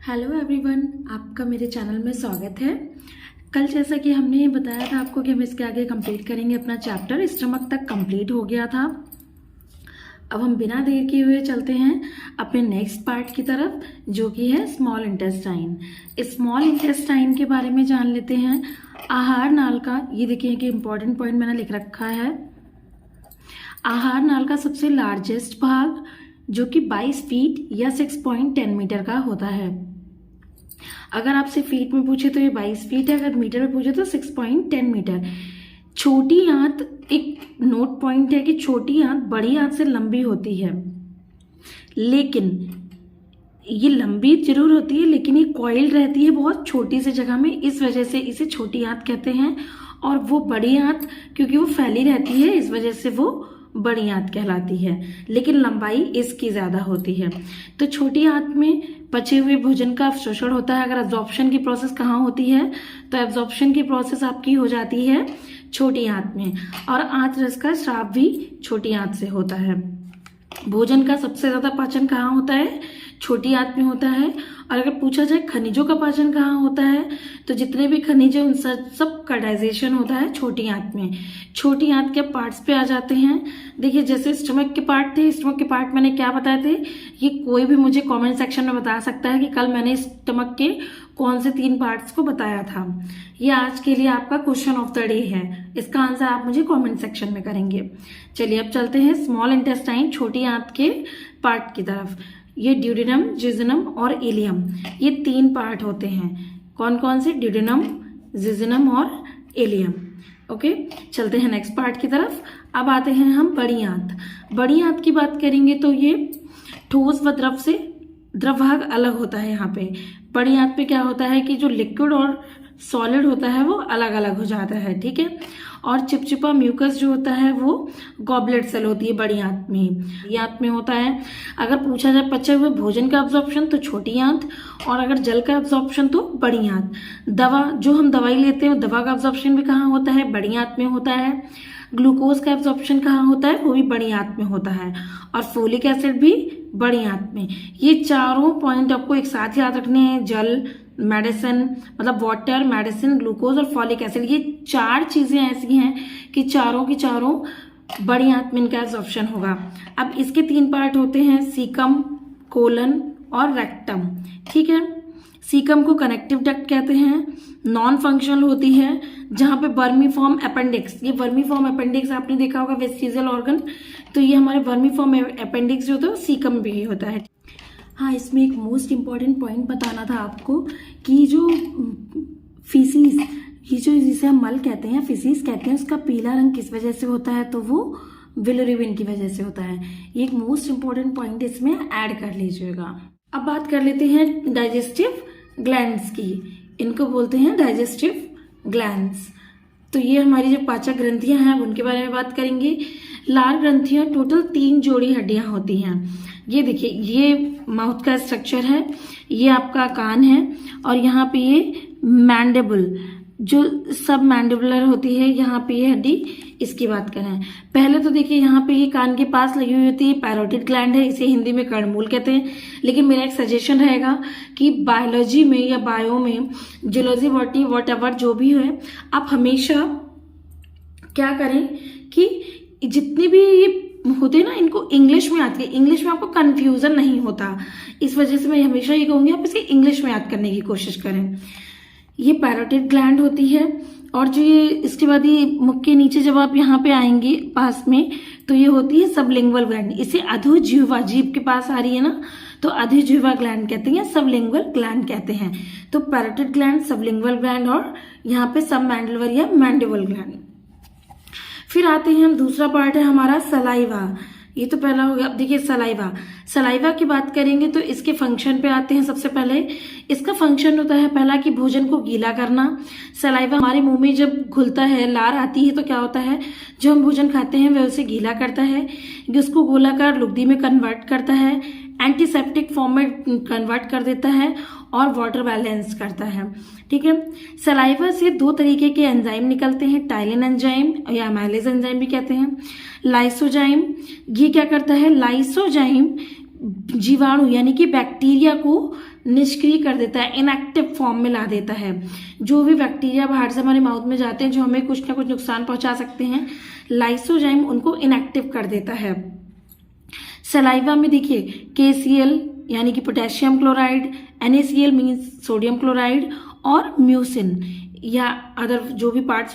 Hello everyone, आपका मेरे channel में स्वागत है। कल जैसा कि हमने बताया था आपको कि हम इसके आगे कंप्लीट करेंगे अपना चैप्टर। स्टमक तक कंप्लीट हो गया था। अब हम बिना देर किए हुए चलते हैं अपने नेक्स्ट पार्ट की तरफ, जो कि है स्मॉल इंटेस्टाइन। स्मॉल इंटेस्टाइन के बारे में जान लेते हैं। आहार नाल का, ये देखिए कि इंपॉर्टेंट पॉइंट मैंने लिख रखा है। आहार नाल का सबसे लार्जेस्ट भाग जो कि 22 फीट या 6.10 मीटर का होता है। अगर आपसे फीट में पूछे तो ये 22 फीट है, अगर मीटर में पूछे तो 6.10 मीटर। छोटी आंत, एक नोट पॉइंट है कि छोटी आंत बड़ी आंत से लंबी होती है, लेकिन ये लंबी जरूर होती है लेकिन ये कॉइल्ड रहती है बहुत छोटी सी जगह में, इस वजह से इसे छोटी आंत कहते हैं। और वो बड़ी आंत क्योंकि वो फैली रहती है, इस वजह से वो बड़ी आंत कहलाती है, लेकिन लंबाई इसकी ज्यादा होती है। तो छोटी आंत में पचे हुए भोजन का अवशोषण होता है। अगर एब्जॉर्प्शन की प्रोसेस कहाँ होती है तो एब्जॉर्प्शन की प्रोसेस आपकी हो जाती है छोटी आंत में, और आंत रस का स्राव भी छोटी आंत से होता है। भोजन का सबसे ज्यादा पाचन कहाँ होता है? छोटी आंत में होता है। और अगर पूछा जाए खनिजों का पाचन कहाँ होता है, तो जितने भी खनिज है उन सब का डाइजेशन होता है छोटी आंत में। छोटी आंत के पार्ट्स पे आ जाते हैं। देखिए जैसे स्टमक के पार्ट थे, स्टमक के पार्ट मैंने क्या बताए थे, ये कोई भी मुझे कमेंट सेक्शन में बता सकता है कि कल मैंने स्टमक के कौन से 3 पार्ट्स को बताया था। ये आज के लिए आपका क्वेश्चन ऑफ द डे है, इसका आंसर आप मुझे कमेंट सेक्शन में करेंगे। चलिए अब चलते हैं स्मॉल इंटेस्टाइन, छोटी आंत के पार्ट की तरफ। ये ड्यूडेनम, जिजनम और इलियम, ये 3 पार्ट होते हैं। कौन कौन से? ड्यूडेनम, जिजनम और इलियम। ओके, चलते हैं नेक्स्ट पार्ट की तरफ। अब आते हैं हम बड़ी आंत। बड़ी आंत की बात करेंगे तो ये ठोस व द्रव से द्रव भाग अलग होता है। यहाँ पे बड़ी आंत पे क्या होता है कि जो लिक्विड और सॉलिड होता है वो अलग अलग हो जाता है, ठीक है। और चिपचिपा म्यूकस जो होता है वो गॉबलेट सेल होती है बड़ी आंत में, ये आंत में होता है। अगर पूछा जाए पचे हुए भोजन का एब्जॉर्प्शन तो छोटी आंत, और अगर जल का एब्जॉर्प्शन तो बड़ी आंत। दवा, जो हम दवाई लेते हैं दवा का एब्जॉर्प्शन भी कहाँ होता है? बड़ी आंत में होता है। ग्लूकोज का एब्जॉर्प्शन कहाँ होता है? वो भी बड़ी आंत में होता है। और फोलिक एसिड भी बड़ी आंत में। ये चारों पॉइंट आपको एक साथ याद रखने हैं। जल, मेडिसिन मतलब वाटर, मेडिसिन, ग्लूकोज और फॉलिक एसिड, ये 4 चीजें ऐसी हैं कि चारों की चारों बड़ी आंत में इनका एब्जॉर्प्शन होगा। अब इसके 3 पार्ट होते हैं, सीकम, कोलन और रेक्टम, ठीक है। सीकम को कनेक्टिव डक्ट कहते हैं, नॉन फंक्शनल होती है। जहां पे वर्मीफॉर्म अपेंडिक्स, ये वर्मीफॉर्म अपेंडिक्स आपने देखा होगा वेस्टिजियल ऑर्गन, तो ये हमारे वर्मीफॉर्म अपेंडिक्स जो होता है सीकम भी ही होता है। हाँ, इसमें एक मोस्ट इम्पॉर्टेंट पॉइंट बताना था आपको कि जो फीसिस, ये जो जिसे हम मल कहते हैं, फीसिस कहते हैं, उसका पीला रंग किस वजह से होता है? तो वो बिलिरुबिन की वजह से होता है। ये एक मोस्ट इम्पॉर्टेंट पॉइंट इसमें ऐड कर लीजिएगा। अब बात कर लेते हैं डाइजेस्टिव ग्लैंड्स की। इनको बोलते हैं डाइजेस्टिव ग्लैंड्स। तो ये हमारी जो पाचक ग्रंथियां हैं उनके बारे में बात करेंगे। लार ग्रंथियां, टोटल 3 जोड़ी हड्डियां होती हैं। ये देखिए, ये माउथ का स्ट्रक्चर है, ये आपका कान है, और यहाँ पे ये मैंडिबल जो सब मैंडिबुलर होती है, यहाँ पे ये हड्डी, इसकी बात करें। पहले तो देखिए यहाँ पे ये कान के पास लगी हुई होती है, पैरोटिड ग्लैंड है, इसे हिंदी में कर्णमूल कहते हैं। लेकिन मेरा एक सजेशन रहेगा कि बायोलॉजी में या बायो में, जूलॉजी, बॉटनी, वॉटएवर जो भी है, आप हमेशा क्या करें कि जितने भी होते हैं ना, इनको इंग्लिश में याद करें। इंग्लिश में आपको कंफ्यूजन नहीं होता, इस वजह से मैं हमेशा ये कहूंगी आप इसे इंग्लिश में याद करने की कोशिश करें। ये पैरोटिड ग्लैंड होती है, और जो ये इसके बाद ये मुख के नीचे जब आप यहाँ पे आएंगे पास में, तो ये होती है सबलिंगुअल ग्लैंड। इसे अधोजिह्वा, जीभ के पास आ रही है ना, तो अधोजिह्वा ग्लैंड कहते हैं, सबलिंगुअल ग्लैंड कहते हैं। तो पैरोटिड ग्लैंड, सबलिंगुअल ग्लैंड, और यहाँ पे सब मैंडिबुलर या मैंडिबल ग्लैंड। फिर आते हैं हम, दूसरा पार्ट है हमारा सलाइवा। ये तो पहला हो गया। अब देखिए सलाइवा की बात करेंगे तो इसके फंक्शन पे आते हैं। सबसे पहले इसका फंक्शन होता है पहला कि भोजन को गीला करना। सलाइवा हमारे मुंह में जब घुलता है, लार आती है, तो क्या होता है, जो हम भोजन खाते हैं वह उसे गीला करता है, उसको गोलाकार लुगदी में कन्वर्ट करता है, एंटीसेप्टिक फॉर्म में कन्वर्ट कर देता है, और वाटर बैलेंस करता है, ठीक है। सलाइवा से 2 तरीके के एंजाइम निकलते हैं, टाइलिन एंजाइम या अमाइलेज एंजाइम भी कहते हैं। लाइसोजाइम, ये क्या करता है, लाइसोजाइम जीवाणु यानी कि बैक्टीरिया को निष्क्रिय कर देता है, इनएक्टिव फॉर्म में ला देता है। जो भी बैक्टीरिया बाहर से हमारे माउथ में जाते हैं जो हमें कुछ ना कुछ नुकसान पहुंचा सकते हैं, लाइसोजाइम उनको इनएक्टिव कर देता है। सलाइवा में देखिए KCl यानी कि potassium chloride, NaCl means sodium chloride, और म्यूसिन या अदर जो भी पार्ट्स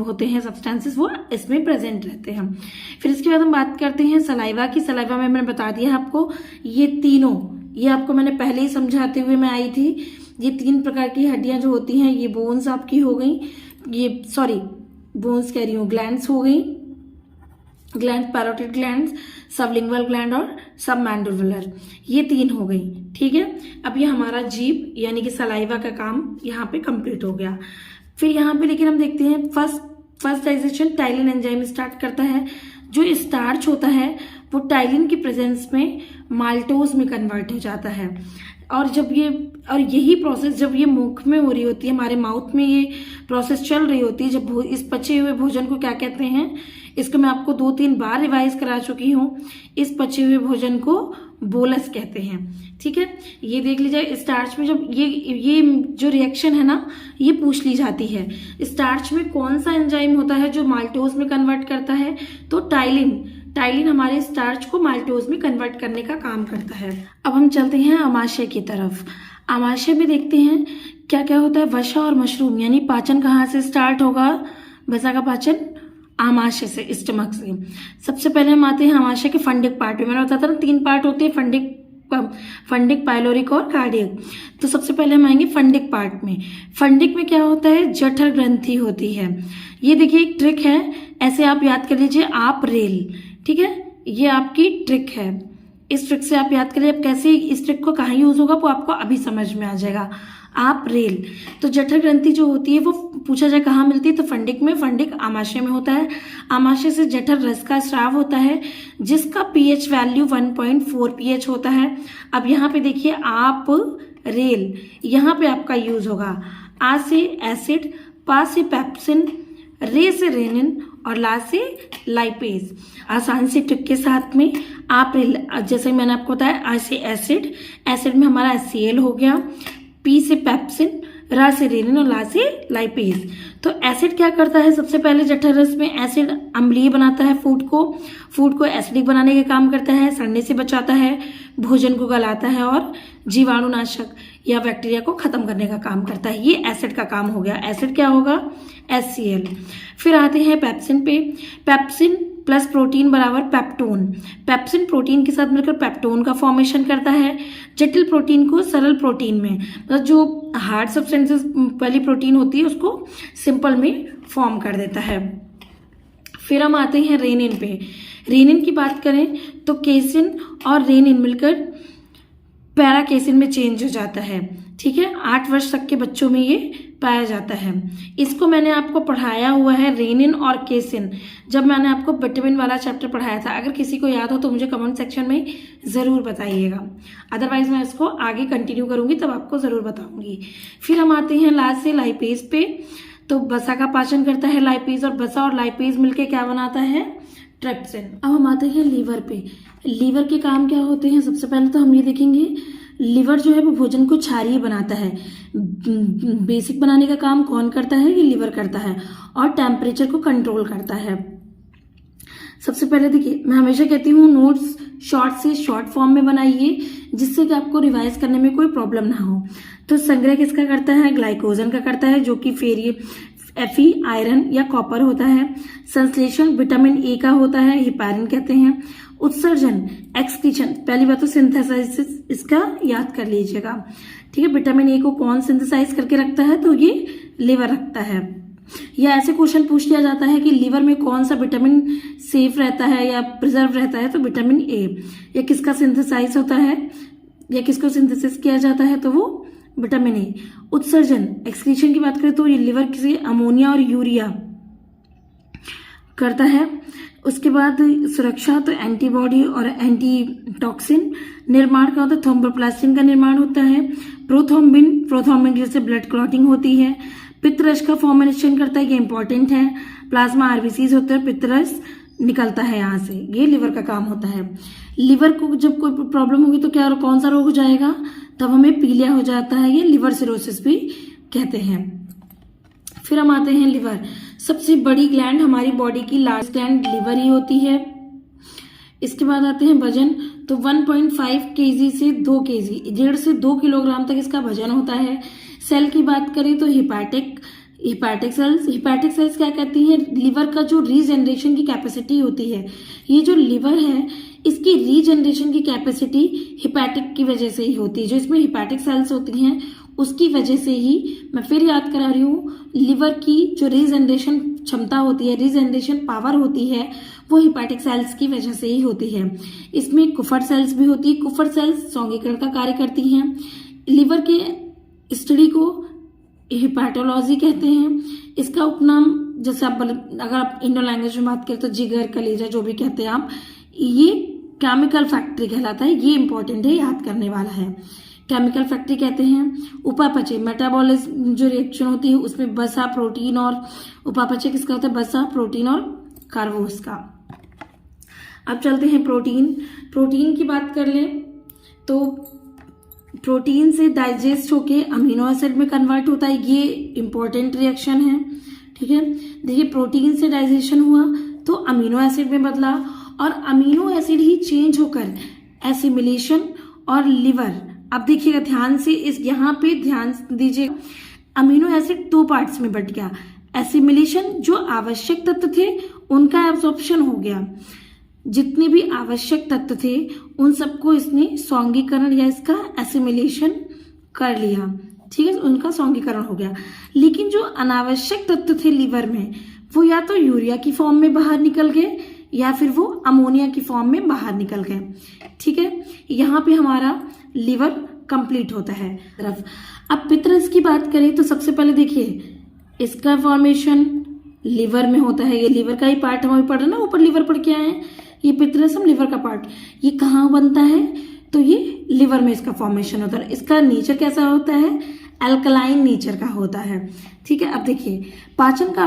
होते हैं सब्सटेंसेस वो इसमें प्रेजेंट रहते हैं। फिर इसके बाद हम बात करते हैं सलाइवा की। सलाइवा में मैंने बता दिया आपको, ये तीनों, ये आपको मैंने पहले ही समझाते हुए मैं आई थी। ये 3 प्रकार की हड्डियां जो होती हैं, ये बोन्स आपकी हो गई, ये सॉरी बोन्स कह रही हूँ, ग्लैंड्स हो गई, gland, parotid gland, sublingual gland और सबमैंडिबुलर, ये 3 हो गई। ठीक है, अब ये हमारा जीभ यानी कि सलाइवा का काम यहाँ पे कंप्लीट हो गया। फिर यहाँ पे लेकिन हम देखते हैं first digestion ptyalin enzyme start करता है। जो स्टार्च होता है वो टाइलिन की प्रेजेंस में माल्टोज में कन्वर्ट हो जाता है। और यही प्रोसेस जब ये मुख में हो रही होती है, हमारे माउथ में ये प्रोसेस चल रही होती है, जब इस पचे हुए भोजन को क्या कहते हैं, इसको मैं आपको 2-3 बार रिवाइज करा चुकी हूँ। इस पचे हुए भोजन को बोलस कहते हैं। ठीक है, ये देख लीजिए स्टार्च में जब ये जो रिएक्शन है ना, ये पूछ ली जाती है, स्टार्च में कौन सा एंजाइम होता है जो माल्टोज में कन्वर्ट करता है, तो टाइलिन हमारे स्टार्च को माल्टोज में कन्वर्ट करने का काम करता है। अब हम चलते हैं आमाशय की तरफ। आमाशय में देखते हैं क्या क्या होता है। वसा और मशरूम यानी पाचन कहाँ से स्टार्ट होगा, वसा का पाचन आमाशय से, स्टमक से। सबसे पहले हम आते हैं आमाशय के फंडिक पार्ट में। मैंने बताया था ना 3 पार्ट होते हैं, फंडिक, पाइलोरिक और कार्डियक। तो सबसे पहले हम आएंगे फंडिक पार्ट में। फंडिक में क्या होता है, जठर ग्रंथि होती है। ये देखिए एक ट्रिक है, ऐसे आप याद कर लीजिए, आप रेल, ठीक है, ये आपकी ट्रिक है। इस ट्रिक से आप याद करिए, अब कैसे इस ट्रिक को कहाँ यूज होगा वो आपको अभी समझ में आ जाएगा। आप रेल, तो जठर ग्रंथि जो होती है वो पूछा जाए कहाँ मिलती है, तो फंडिक में, फंडिक आमाशय में होता है। आमाशय से जठर रस का स्राव होता है जिसका पीएच वैल्यू 1.4 pH होता है। अब यहाँ पे देखिए आप रेल, यहाँ पे आपका यूज होगा। आ से एसिड, पा से पेप्सिन, रे से रेनिन और ला से लाइपेज। आसान से ट्रिक के साथ में आप रेल, जैसे मैंने आपको बताया, आ से एसिड, एसिड में हमारा HCl हो गया, पी से पेप्सिन, रा से रेनिन और ला से लाइपेज। तो एसिड क्या करता है, सबसे पहले जठर रस में एसिड अम्लीय बनाता है फूड को एसिडिक बनाने के काम करता है, सड़ने से बचाता है, भोजन को गलाता है और जीवाणुनाशक या बैक्टीरिया को खत्म करने का काम करता है। ये एसिड का काम हो गया। एसिड क्या होगा, HCl। फिर आते हैं पेप्सिन पे। पेप्सिन प्लस प्रोटीन बराबर पेप्टोन। पेप्सिन प्रोटीन के साथ मिलकर पेप्टोन का फॉर्मेशन करता है। जटिल प्रोटीन को सरल प्रोटीन में, मतलब जो हार्ड सब्सटेंसेस वाली प्रोटीन होती है उसको सिंपल में फॉर्म कर देता है। फिर हम आते हैं रेनिन पे। रेनिन की बात करें तो केसिन और रेनिन मिलकर पैराकेसिन में चेंज हो जाता है। ठीक है, 8 वर्ष तक के बच्चों में ये पाया जाता है। इसको मैंने आपको पढ़ाया हुआ है, रेनिन और केसिन, जब मैंने आपको विटामिन वाला चैप्टर पढ़ाया था। अगर किसी को याद हो तो मुझे कमेंट सेक्शन में ज़रूर बताइएगा, अदरवाइज मैं इसको आगे कंटिन्यू करूँगी तब आपको ज़रूर बताऊँगी। फिर हम आते हैं लास्ट से लाइपेज पे। तो वसा का पाचन करता है लाइपेज, और वसा और लाइपेज मिलकर क्या बनाता है, ट्रिप्सिन। अब हम आते हैं लीवर पे। लीवर के काम क्या होते हैं, सबसे पहले तो हम ये देखेंगे, लीवर जो है वो भोजन को क्षारीय बनाता है। बेसिक बनाने का काम कौन करता है, ये लीवर करता है, और टेम्परेचर को कंट्रोल करता है। सबसे पहले देखिए, मैं हमेशा कहती हूँ नोट्स शॉर्ट से शॉर्ट फॉर्म में बनाइए, जिससे कि आपको रिवाइज करने में कोई प्रॉब्लम ना हो। तो संग्रह किसका करता है, ग्लाइकोजन का करता है, जो कि Fe आयरन या कॉपर होता है। संश्लेषण विटामिन ए का होता है, हिपैरिन कहते हैं। उत्सर्जन एक्सक्रीशन, पहली बात तो सिंथेसाइसिस इसका याद कर लीजिएगा। ठीक है, विटामिन ए को कौन सिंथेसाइज करके रखता है, तो ये लिवर रखता है। या ऐसे क्वेश्चन पूछ लिया जाता है कि लिवर में कौन सा विटामिन सेफ रहता है या प्रिजर्व रहता है, तो विटामिन ए। या किसका सिंथेसाइज होता है या किसको सिंथेसिस किया जाता है, तो वो विटामिन ए। उत्सर्जन एक्सक्रीशन की बात करें तो ये लिवर किसी अमोनिया और यूरिया करता है। उसके बाद सुरक्षा, तो एंटीबॉडी और एंटीटॉक्सिन। निर्माण का होता है, थ्रोम्बोप्लास्टिन का निर्माण होता है। प्रोथ्रोम्बिन की जैसे ब्लड क्लॉटिंग होती है। पित्तरस का फॉर्मेशन करता है, ये इंपॉर्टेंट है। प्लाज्मा आरबीसीज होते हैं पित्तरस निकलता है यहाँ से, ये लिवर का काम होता है। लिवर को जब कोई प्रॉब्लम होगी तो क्या कौन सा रोग हो जाएगा, तब हमें पीलिया हो जाता है, ये लिवर सिरोसिस भी कहते हैं। फिर हम आते हैं लिवर। सबसे बड़ी ग्लैंड हमारी बॉडी की लार्ज ग्लैंड लिवर ही होती है। इसके बाद आते हैं वजन। तो 1.5 kg से 2 kg, 1.5 से 2 किलोग्राम तक इसका वजन होता है। सेल की बात करें तो हिपैटिक सेल्स क्या कहती हैं, लिवर का जो रीजनरेशन की कैपेसिटी होती है, ये जो लिवर है इसकी रीजनरेशन की कैपेसिटी हिपैटिक की वजह से ही होती है। जो इसमें हिपैटिक सेल्स होती हैं उसकी वजह से ही, मैं फिर याद करा रही हूँ, लिवर की जो रीजनरेशन क्षमता होती है, रीजनरेशन पावर होती है, वो हिपैटिक सेल्स की वजह से ही होती है। इसमें कुफर सेल्स भी होती है। कुफर सेल्स सौंगीकरण का कार्य करती हैं। लिवर के स्टडी को हिपैटोलॉजी कहते हैं। इसका उपनाम जैसे आप अगर आप इंडो लैंग्वेज में बात करें तो जिगर, कलेजा, जो भी कहते हैं आप, ये केमिकल फैक्ट्री कहलाता है। ये इंपॉर्टेंट है, याद करने वाला है। केमिकल फैक्ट्री कहते हैं। उपापचय, मेटाबॉलिज्म जो रिएक्शन होती है उसमें वसा, प्रोटीन और उपापचय किसका होता है, वसा, प्रोटीन और कार्बोस का। अब चलते हैं प्रोटीन की बात कर लें तो प्रोटीन से डाइजेस्ट होके अमीनो एसिड में कन्वर्ट होता है। ये इंपॉर्टेंट रिएक्शन है, ठीक है। देखिए, प्रोटीन से डाइजेशन हुआ तो अमीनो एसिड में बदला, और अमीनो एसिड ही चेंज होकर एसिमिलेशन और लिवर। अब देखिएगा ध्यान से, इस यहाँ पे ध्यान दीजिए, अमीनो एसिड 2 पार्ट्स में बट गया। एसिमिलेशन, जो आवश्यक तत्व थे उनका एब्जॉर्प्शन हो गया, जितने भी आवश्यक तत्व थे उन सबको इसने सौंगीकरण या इसका एसिमिलेशन कर लिया, ठीक है, उनका सौंगीकरण हो गया। लेकिन जो अनावश्यक तत्व थे लिवर में, वो या तो यूरिया की फॉर्म में बाहर निकल गए या फिर वो अमोनिया की फॉर्म में बाहर निकल गए, ठीक है। यहाँ पे हमारा लिवर कंप्लीट होता है तरफ। अब पित्ररस की बात करें तो सबसे पहले देखिए, इसका फॉर्मेशन लिवर में होता है। ये लिवर का ही पार्ट हम पढ़ रहे ना, ऊपर लिवर पढ़ के आए हैं। ये पित्ररसम लिवर का पार्ट, ये कहाँ बनता है, तो ये लिवर में इसका फॉर्मेशन होता है। इसका नेचर कैसा होता है, अल्कलाइन नेचर का होता है, ठीक है। अब देखिए, पाचन व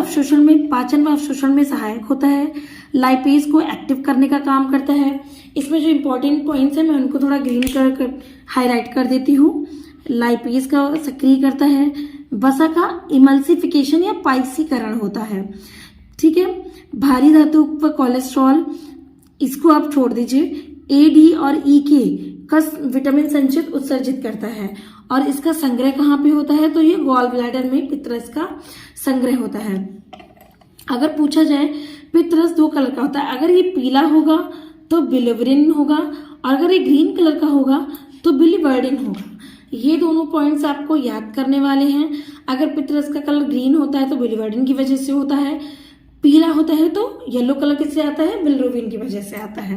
अवशोषण में सहायक होता है। लाइपेज को एक्टिव करने का काम करता है। इसमें जो इंपॉर्टेंट पॉइंट्स है मैं उनको थोड़ा ग्रीन कर हाईलाइट कर देती हूँ। लाइपेज का सक्रिय करता है। वसा का इमल्सिफिकेशन या पाइसीकरण होता है, ठीक है। भारी धातु व कोलेस्ट्रॉल, इसको आप छोड़ दीजिए। ए, डी और ई के का विटामिन संचित उत्सर्जित करता है, और इसका संग्रह कहाँ पे होता है, तो ये गॉल ब्लैडर में पित्ररस का संग्रह होता है। अगर पूछा जाए, पित्ररस 2 कलर का होता है। अगर ये पीला होगा तो बिलिवर्डिन होगा, और अगर ये ग्रीन कलर का होगा तो बिलिवर्डिन होगा। ये दोनों पॉइंट्स आपको याद करने वाले हैं। अगर पित्ररस का कलर ग्रीन होता है तो बिलिवर्डिन की वजह से होता है, पीला होता है तो येलो कलर किससे आता है, बिलिरुबिन की वजह से आता है।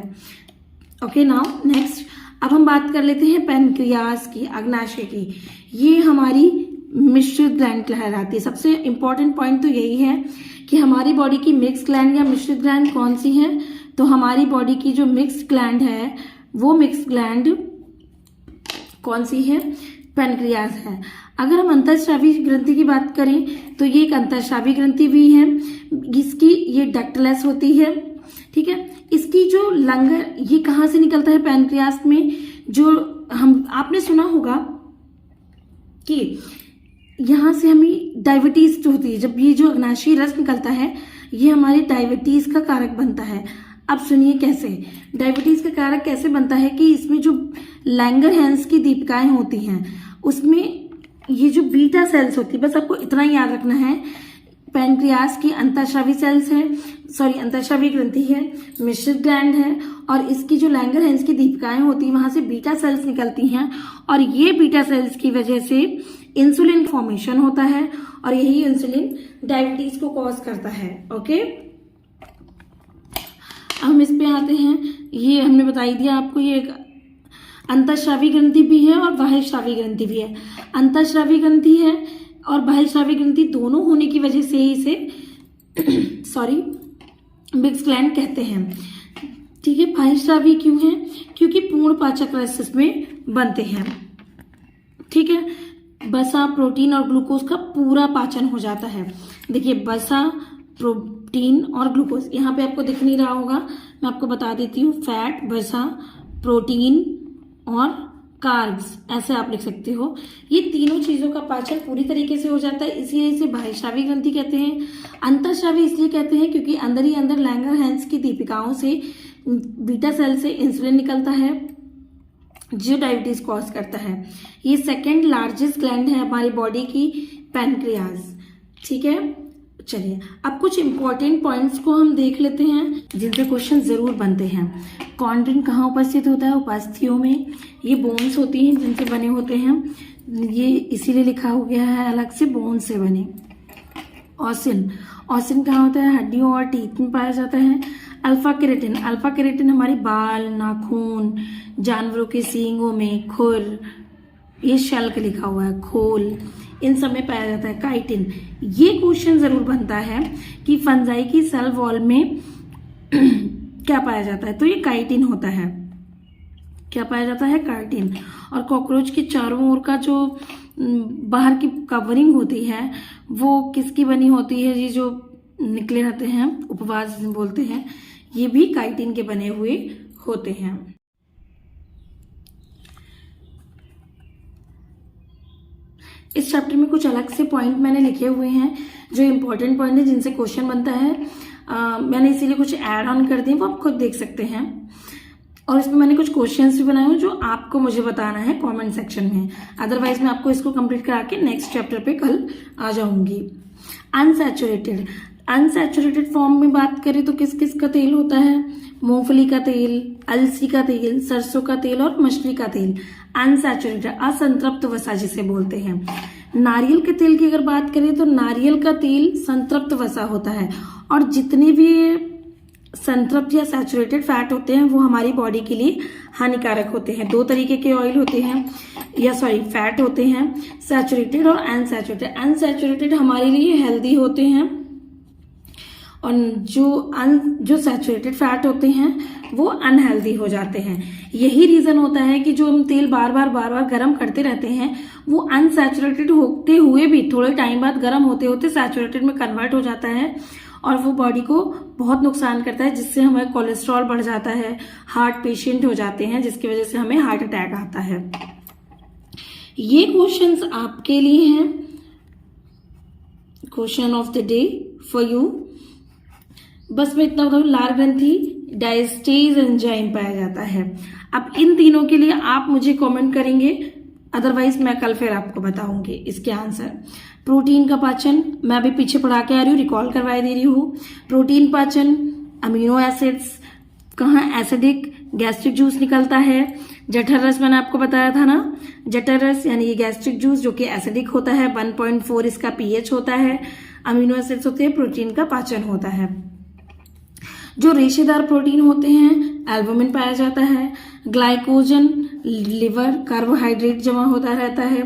ओके, नाउ नेक्स्ट अब हम बात कर लेते हैं पैनक्रियास की, अग्नाशय की। ये हमारी मिश्रित ग्लैंड कहलाती है। सबसे इंपॉर्टेंट पॉइंट तो यही है कि हमारी बॉडी की मिक्स ग्लैंड या मिश्रित ग्लैंड कौन सी है, तो हमारी बॉडी की जो मिक्स ग्लैंड है वो मिक्स ग्लैंड कौन सी है, पैनक्रियास है। अगर हम अंतःस्रावी ग्रंथि की बात करें तो ये एक अंतःस्रावी ग्रंथि भी है। इसकी ये डक्टलेस होती है, ठीक है। इसकी जो लंगर, ये कहाँ से निकलता है, पैनक्रियास में। जो आपने सुना होगा कि यहाँ से हमें डायबिटीज जो होती है, जब ये जो अग्नाशयी रस निकलता है ये हमारी डायबिटीज का कारक बनता है। अब सुनिए कैसे डायबिटीज का कारक कैसे बनता है, कि इसमें जो लैंगरहैंस की दीपिकाएं होती हैं उसमें ये जो बीटा सेल्स होती है, बस आपको इतना ही याद रखना है, पैनक्रियास की अंतःस्रावी सेल्स है, अंतःस्रावी ग्रंथि है, मिश्रित ग्लैंड है, और इसकी जो लैंगरहैंस की दीपिकाएं होती हैं वहां से बीटा सेल्स निकलती हैं, और ये बीटा सेल्स की वजह से इंसुलिन फॉर्मेशन होता है, और यही इंसुलिन डायबिटीज को कॉज करता है। ओके, अब हम इस पे आते हैं। ये हमने बताई दिया आपको, ये एक अंतःस्रावी ग्रंथि भी है और बाह्यस्रावी ग्रंथि भी है। अंतःस्रावी ग्रंथि है और बाह्यस्रावी ग्रंथि दोनों होने की वजह से ही इसे मिक्स ग्लैंड कहते हैं, ठीक है। बाह्यस्रावी क्यों है, क्योंकि पूर्ण पाचक रस इसमें बनते हैं, ठीक है। वसा, प्रोटीन और ग्लूकोज का पूरा पाचन हो जाता है। देखिए, वसा, प्रोटीन और ग्लूकोज। यहाँ पे आपको दिख नहीं रहा होगा, मैं आपको बता देती हूँ। फैट, वसा, प्रोटीन और कार्ब्स, ऐसे आप लिख सकते हो। ये तीनों चीजों का पाचन पूरी तरीके से हो जाता है, इसीलिए इसे बाह्यस्रावी ग्रंथि कहते हैं। अंतःस्रावी इसलिए कहते हैं क्योंकि अंदर ही अंदर लैंगरहैंस की दीपिकाओं से, बीटा सेल से इंसुलिन निकलता है जो डायबिटीज कॉज करता है। ये सेकेंड लार्जेस्ट ग्लैंड है हमारी बॉडी की, पैनक्रियाज। ठीक है, चलिए अब कुछ इंपॉर्टेंट पॉइंट्स को हम देख लेते हैं जिनसे क्वेश्चन जरूर बनते हैं। कॉन्ड्रिन कहाँ उपस्थित होता है? उपास्थियों में। ये बोन्स होती हैं जिनसे बने होते हैं, ये इसीलिए लिखा हो गया है अलग से, बोन से बने। ऑसिन, ऑसिन कहाँ होता है? हड्डियों और टीथ में पाया जाता है। अल्फा केराटिन, अल्फा केराटिन हमारे बाल, नाखून, जानवरों के सींगों में, खुर, ये शल्क लिखा हुआ है, खोल, इन सब में पाया जाता है। काइटिन, ये क्वेश्चन जरूर बनता है कि फंजाई की सेल वॉल में क्या पाया जाता है, तो ये काइटिन होता है। क्या पाया जाता है? काइटिन। और कॉकरोच के चारों ओर का जो बाहर की कवरिंग होती है वो किसकी बनी होती है? ये जो निकले रहते हैं, उपवास बोलते हैं, ये भी काइटिन के बने हुए होते हैं। इस चैप्टर में कुछ अलग से पॉइंट मैंने लिखे हुए हैं जो इम्पोर्टेंट पॉइंट है जिनसे क्वेश्चन बनता है। मैंने इसीलिए कुछ ऐड ऑन कर दिए, वो आप खुद देख सकते हैं। और इसमें मैंने कुछ क्वेश्चंस भी बनाए हैं जो आपको मुझे बताना है कमेंट सेक्शन में। अदरवाइज मैं आपको इसको कंप्लीट करा के नेक्स्ट चैप्टर पे कल आ जाऊंगी। अनसैचुरेटेड, अनसैचुरेटेड फॉर्म में बात करें तो किस किस का तेल होता है? मूंगफली का तेल, अलसी का तेल, सरसों का तेल और मछली का तेल। अनसैचुरेटेड, असंतृप्त वसा जिसे बोलते हैं। नारियल के तेल की अगर बात करें तो नारियल का तेल संतृप्त वसा होता है, और जितने भी संतृप्त या सैचुरेटेड फैट होते हैं वो हमारी बॉडी के लिए हानिकारक होते हैं। दो तरीके के ऑयल होते हैं, या फैट होते हैं, सैचुरेटेड और अनसैचुरेटेड। अनसैचुरेटेड हमारे लिए हेल्दी होते हैं, और जो सैचुरेटेड फैट होते हैं वो अनहेल्दी हो जाते हैं। यही रीजन होता है कि जो हम तेल बार बार गर्म करते रहते हैं वो अनसैचुरेटेड होते हुए भी थोड़े टाइम बाद गर्म होते होते सैचुरेटेड में कन्वर्ट हो जाता है, और वो बॉडी को बहुत नुकसान करता है, जिससे हमें कोलेस्ट्रॉल बढ़ जाता है, हार्ट पेशेंट हो जाते हैं, जिसकी वजह से हमें हार्ट अटैक आता है। ये क्वेश्चंस आपके लिए हैं, question of the day for you. बस मैं इतना बताऊं, लार ग्रंथि डायस्टेज एंजाइम पाया जाता है। अब इन तीनों के लिए आप मुझे कमेंट करेंगे, अदरवाइज मैं कल फिर आपको बताऊंगी इसके आंसर। प्रोटीन का पाचन मैं अभी पीछे पढ़ा के आ रही हूँ, रिकॉल करवाई दे रही हूँ। प्रोटीन पाचन, अमीनो एसिड्स, कहाँ एसिडिक गैस्ट्रिक जूस निकलता है। जठर रस मैंने आपको बताया था ना, जठर रस यानी ये गैस्ट्रिक जूस जो कि एसिडिक होता है, 1.4 इसका पीएच होता है। अमीनो एसिड्स होते हैं, प्रोटीन का पाचन होता है। जो रेशेदार प्रोटीन होते हैं, एल्बुमिन पाया जाता है। ग्लाइकोजन लिवर, कार्बोहाइड्रेट जमा होता रहता है।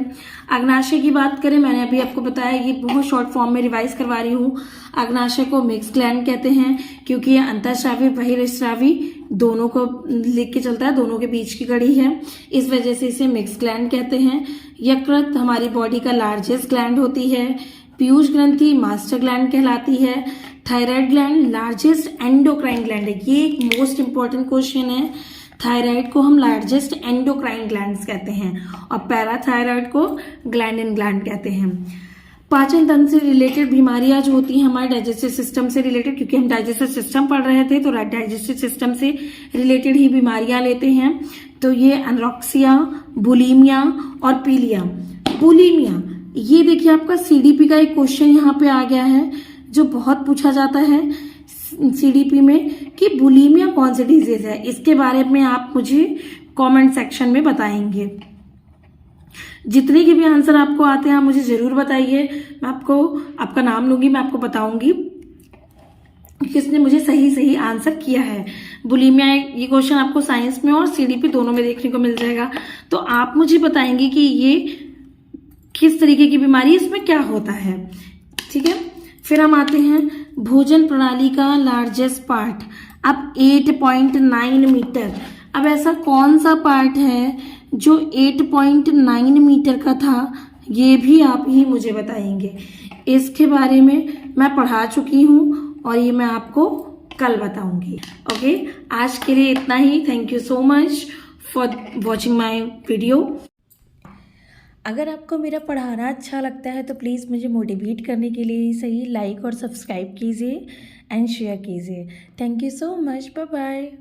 अग्नाशय की बात करें, मैंने अभी आपको बताया, ये बहुत शॉर्ट फॉर्म में रिवाइज करवा रही हूँ। अग्नाशय को मिक्स ग्लैंड कहते हैं क्योंकि ये अंतःस्रावी बहिर्स्रावी दोनों को लेके चलता है, दोनों के बीच की कड़ी है, इस वजह से इसे मिक्स ग्लैंड कहते हैं। यकृत हमारी बॉडी का लार्जेस्ट ग्लैंड होती है। पीयूष ग्रंथि मास्टर ग्लैंड कहलाती है। Thyroid gland largest endocrine gland है। ये एक मोस्ट इंपॉर्टेंट क्वेश्चन है। थायराइड को हम लार्जेस्ट एंडोक्राइन ग्लैंड्स कहते हैं, और पैराथायराइड को ग्लैंडिन ग्लैंड कहते हैं। पाचन तंत्र से रिलेटेड बीमारियां जो होती हैं हमारे डाइजेस्टिव सिस्टम से रिलेटेड, क्योंकि हम डाइजेस्टिव सिस्टम पढ़ रहे थे तो डाइजेस्टिव सिस्टम से रिलेटेड ही बीमारियां लेते हैं। तो ये एनोरेक्सिया, बुलिमिया और पीलिया। बुलिमिया, ये देखिए आपका सीडीपी का एक क्वेश्चन यहाँ पे आ गया है जो बहुत पूछा जाता है सीडीपी में कि बुलिमिया कौन सी डिजीज है। इसके बारे में आप मुझे कमेंट सेक्शन में बताएंगे। जितने के भी आंसर आपको आते हैं आप मुझे जरूर बताइए, मैं आपको आपका नाम लूंगी, मैं आपको बताऊंगी किसने मुझे सही आंसर किया है। बुलिमिया ये क्वेश्चन आपको साइंस में और सीडीपी दोनों में देखने को मिल जाएगा, तो आप मुझे बताएंगे कि ये किस तरीके की बीमारी, इसमें क्या होता है। ठीक है, फिर हम आते हैं भोजन प्रणाली का लार्जेस्ट पार्ट। अब 8.9 मीटर। अब ऐसा कौन सा पार्ट है जो 8.9 मीटर का था, ये भी आप ही मुझे बताएंगे। इसके बारे में मैं पढ़ा चुकी हूँ और ये मैं आपको कल बताऊंगी। ओके, आज के लिए इतना ही। Thank you so much for watching my video. अगर आपको मेरा पढ़ाना अच्छा लगता है तो प्लीज़ मुझे मोटिवेट करने के लिए सही लाइक और सब्सक्राइब कीजिए एंड शेयर कीजिए। Thank you so much, bye bye.